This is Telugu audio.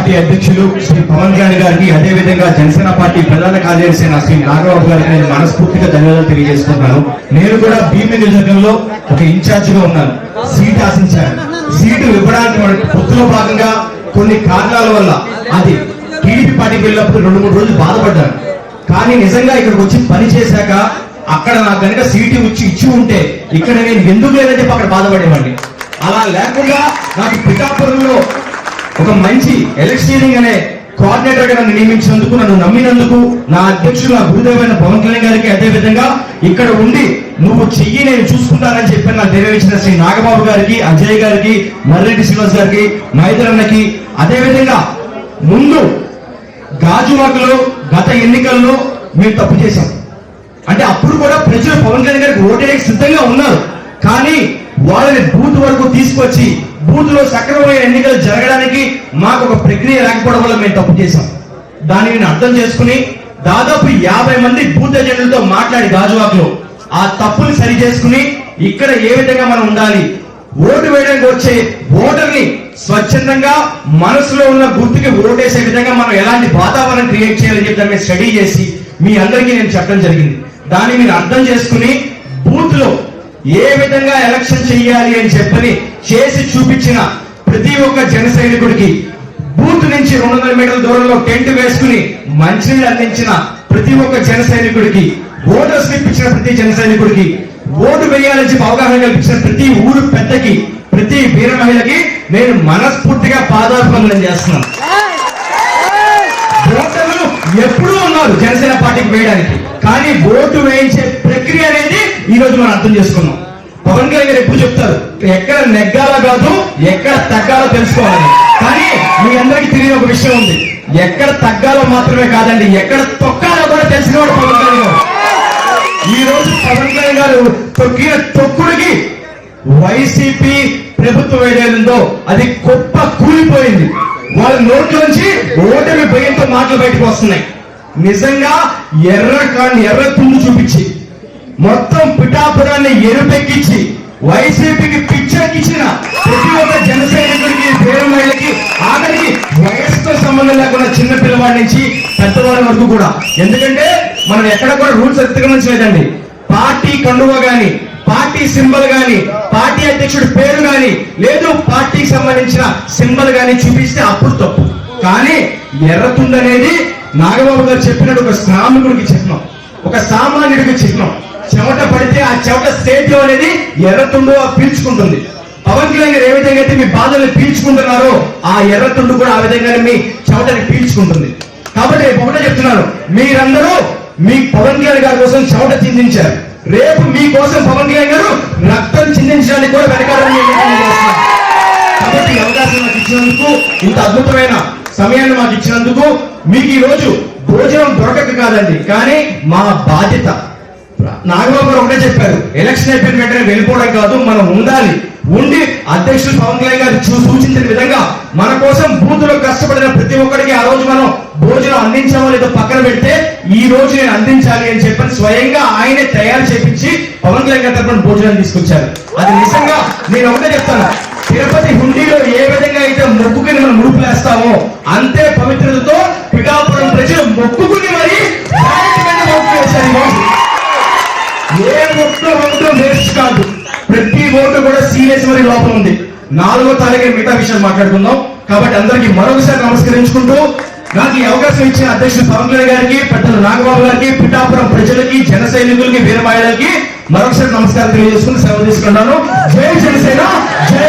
పార్టీ అధ్యక్షులు శ్రీ పవన్ కళ్యాణ్ గారికి, అదేవిధంగా జనసేన పార్టీ ప్రధాన కార్యదర్శి అయిన శ్రీ నాగబాబు గారికి నేను మనస్ఫూర్తిగా ధన్యవాదాలు తెలియజేస్తున్నాను. నేను కూడా భీమిలి నియోజకవర్గంలో ఒక ఇన్ఛార్జ్ గా ఉన్నాను. సీట్ ఆశించాను. సీటు ఇవ్వడానికి పొత్తులో భాగంగా కొన్ని కారణాల వల్ల అది టీడీపీ పార్టీకి వెళ్ళినప్పుడు 2-3 రోజులు బాధపడ్డాను. కానీ నిజంగా ఇక్కడికి వచ్చి పని చేశాక అక్కడ నాకు కనుక సీటు ఇచ్చి ఉంటే ఇక్కడ నేను ఎందుకు లేదని చెప్పి అక్కడ బాధపడేవాడిని. అలా లేకుండా నాకు పిఠాపురంలో ఒక మంచి ఎలక్షనింగ్ అనే కోఆర్డినేటర్ గా నన్ను నియమించినందుకు, నన్ను నమ్మినందుకు నా అధ్యక్షుడు, నా గురుదేవైన పవన్ కళ్యాణ్ గారికి, అదేవిధంగా ఇక్కడ ఉండి నువ్వు చెయ్యి నేను చూసుకుంటానని చెప్పి నాకు తెలియజేసిన శ్రీ నాగబాబు గారికి, అజయ్ గారికి, మర్రెడ్డి శ్రీనివాస్ గారికి, మైదరన్నకి, అదేవిధంగా ముందు గాజువాకలో గత ఎన్నికల్లో మేము తప్పు చేశాం. అంటే అప్పుడు కూడా ప్రజలు పవన్ కళ్యాణ్ గారికి ఓటేయడానికి సిద్ధంగా ఉన్నారు. కానీ వాళ్ళని బూత్ వరకు తీసుకొచ్చి బూత్ లో సక్రమమైన ఎన్నికలు జరగడానికి మాకు ఒక ప్రక్రియ లేకపోవడం వల్ల మేము తప్పు చేశాం. దాన్ని నేను అర్థం చేసుకుని దాదాపు 50 మంది బూత్ ఏజెంట్లతో మాట్లాడి గాజువాకలో ఆ తప్పుని సరి చేసుకుని ఇక్కడ ఏ విధంగా మనం ఉండాలి, ఓటు వేయడానికి వచ్చే ఓటర్ని స్వచ్ఛందంగా మనసులో ఉన్న గుర్తుకి ఓటేసే విధంగా మనం ఎలాంటి వాతావరణం క్రియేట్ చేయాలని చెప్పి దాన్ని స్టడీ చేసి మీ అందరికీ నేను చెప్పడం జరిగింది. దాన్ని మీరు అర్థం చేసుకుని బూత్ లో ఏ విధంగా ఎలక్షన్ చెయ్యాలి అని చెప్పని చేసి చూపించిన ప్రతి ఒక్క జన సైనికుడికి, బూత్ నుంచి 200 మీటర్ల దూరంలో టెంట్ వేసుకుని మంచినీళ్ళు అందించిన ప్రతి ఒక్క జన సైనికుడికి, ఓటర్ స్లిప్ ఇచ్చిన ప్రతి జన సైనికుడికి, ఓటు వేయాలని చెప్పి అవగాహన కల్పించిన ప్రతి ఊరు పెద్దకి, ప్రతి వీర మహిళకి నేను మనస్ఫూర్తిగా పాదాభివందనం చేస్తున్నాను. ఓటర్లు ఎప్పుడూ ఉన్నారు జనసేన పార్టీకి వేయడానికి, కానీ ఓటు వేయించే ప్రక్రియ అనేది ఈ రోజు మనం అర్థం చేసుకున్నాం. పవన్ కళ్యాణ్ గారు ఎప్పుడు చెప్తారు, ఎక్కడ నెగ్గాలో కాదు ఎక్కడ తగ్గాలో తెలుసుకోవాలి. కానీ మీ అందరికీ తెలియని ఒక విషయం ఉంది, ఎక్కడ తగ్గాలో మాత్రమే కాదండి, ఎక్కడ తొక్కాలో కూడా తెలిసినవాడు పవన్ కళ్యాణ్ గారు. ఈ రోజు పవన్ కళ్యాణ్ గారు తొక్కిన తొక్కుడికి వైసీపీ ప్రభుత్వం ఏదైందో అది గొప్ప కూలిపోయింది. వాళ్ళ నోట్లోంచి ఓటమి భయంతో మాటలు బయటకు వస్తున్నాయి. నిజంగా ఎర్ర తుండు చూపించి మొత్తం పిఠాపురాన్ని ఎరుపెక్కించి వైసీపీకి పిచ్చెక్కించిన ప్రతి ఒక్క జన సైనికుడికి, పేరు మహిళకి, ఆఖరికి వయసుతో సంబంధం లేకుండా చిన్న పిల్లవాడి నుంచి పెద్దవాడి వరకు కూడా. ఎందుకంటే మనం ఎక్కడ కూడా రూల్స్ ఎత్తగమించలేదండి. పార్టీ కండువ గాని, పార్టీ సింబల్ గాని, పార్టీ అధ్యక్షుడి పేరు గాని, లేదు పార్టీకి సంబంధించిన సింబల్ గాని చూపిస్తే అప్పుడు తప్పు. కానీ ఎర్రతుండనేది నాగబాబు గారు చెప్పినట్టు ఒక శ్రామికుడికి చిహ్నం, ఒక సామాన్యుడికి చిహ్నం. చెమట పడితే ఆ చెమట సేద్యం అనేది ఎర్రతుండు పీల్చుకుంటుంది. పవన్ కళ్యాణ్ గారు ఏ విధంగా అయితే మీ బాధల్ని పీల్చుకుంటున్నారో ఆ ఎర్రతుండు కూడా ఆ విధంగానే మీ చెమటని పీల్చుకుంటుంది. కాబట్టి రేపు ఒకటే చెప్తున్నాను, మీరందరూ మీ పవన్ కళ్యాణ్ గారి కోసం చెమట చిందించారు. రేపు మీకోసం పవన్ కళ్యాణ్ గారు రక్తం చిందించడానికి కూడా వెనకాలని కాబట్టి ఈ అవకాశం నాకు ఇచ్చినందుకు, ఇంత అద్భుతమైన సమయాన్ని మాకు ఇచ్చినందుకు, మీకు ఈ రోజు భోజనం దొరకక కాదండి, కానీ మా బాధ్యత. నాగబాబు గారు ఒకటే చెప్పారు, ఎలక్షన్ అయిపోయిన వెంటనే వెళ్ళిపోవడం కాదు, మనం ఉండాలి. ఉండి అధ్యక్షుడు పవన్ కళ్యాణ్ గారు సూచించిన విధంగా మన కోసం బూత్ లో కష్టపడిన ప్రతి ఒక్కరికి ఆ రోజు మనం భోజనం అందించామో లేదో పక్కన పెడితే ఈ రోజు నేను అందించాలి అని చెప్పని స్వయంగా ఆయనే తయారు చేపించి పవన్ కళ్యాణ్ గారి తరపున భోజనం తీసుకొచ్చారు. అది నిజంగా నేను ఒకటే చెప్తాను, తిరుపతి హుండీలో ఏ విధంగా అయితే మొక్కుకుని మనం ముడుపులేస్తామో అంతే పవిత్రతతో పిఠాపురం ప్రజలు మొక్కుకుని మరి మొక్కు వేశారు. ఏ ఓటు వేస్ట్ కాదు, ప్రతి ఓటు కూడా సీరియస్ మరి లోపల ఉంది. 4వ తారీఖు మిగతా విషయాలు మాట్లాడుకుందాం. కాబట్టి అందరికీ మరొకసారి నమస్కరించుకుంటూ నాకు ఈ అవకాశం ఇచ్చిన అధ్యక్షుడు పవన్ కళ్యాణ్ గారికి, పెద్దలు నాగబాబు గారికి, పిఠాపురం ప్రజలకి, జన సైనికులకి, వీర మహిళలకి మరొకసారి నమస్కారం తెలియజేసుకుని సెలవు తీసుకుంటాను. జై జనసేన, జై